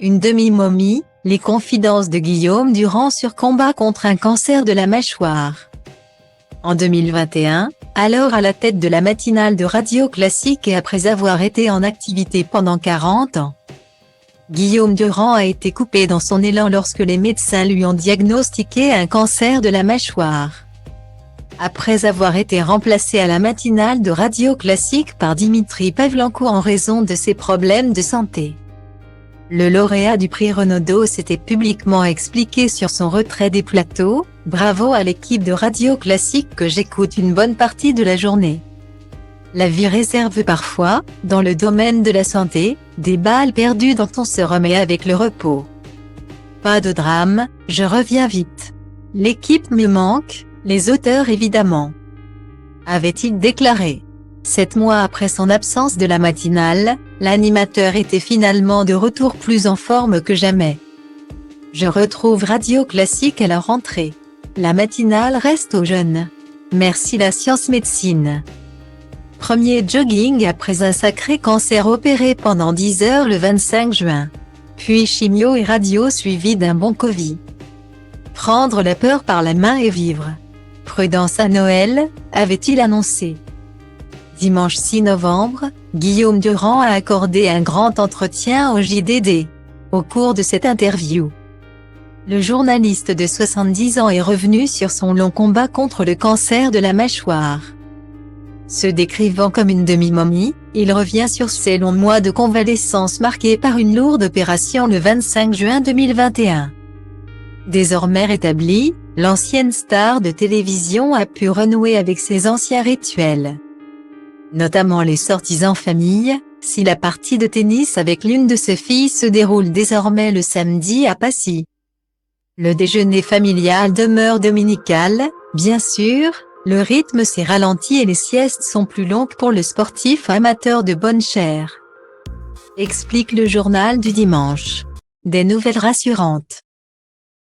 Une demi-momie, les confidences de Guillaume Durand sur combat contre un cancer de la mâchoire. En 2021, alors à la tête de la matinale de Radio Classique et après avoir été en activité pendant 40 ans, Guillaume Durand a été coupé dans son élan lorsque les médecins lui ont diagnostiqué un cancer de la mâchoire. Après avoir été remplacé à la matinale de Radio Classique par Dimitri Pavlenko en raison de ses problèmes de santé. Le lauréat du prix Renaudot s'était publiquement expliqué sur son retrait des plateaux. « Bravo à l'équipe de Radio Classique que j'écoute une bonne partie de la journée. La vie réserve parfois, dans le domaine de la santé, des balles perdues dont on se remet avec le repos. Pas de drame, je reviens vite. L'équipe me manque, les auteurs évidemment. » avait-il déclaré. 7 mois après son absence de la matinale, l'animateur était finalement de retour plus en forme que jamais. « Je retrouve Radio Classique à la rentrée. La matinale reste aux jeunes. Merci la science-médecine. » Premier jogging après un sacré cancer opéré pendant 10 heures le 25 juin. Puis chimio et radio suivi d'un bon Covid. Prendre la peur par la main et vivre. Prudence à Noël, avait-il annoncé. Dimanche 6 novembre, Guillaume Durand a accordé un grand entretien au JDD. Au cours de cette interview, le journaliste de 70 ans est revenu sur son long combat contre le cancer de la mâchoire. Se décrivant comme une demi-momie, il revient sur ses longs mois de convalescence marqués par une lourde opération le 25 juin 2021. Désormais rétablie, l'ancienne star de télévision a pu renouer avec ses anciens rituels. Notamment les sorties en famille, si la partie de tennis avec l'une de ses filles se déroule désormais le samedi à Passy. Le déjeuner familial demeure dominical, bien sûr, le rythme s'est ralenti et les siestes sont plus longues pour le sportif amateur de bonne chair. Explique le journal du dimanche. Des nouvelles rassurantes.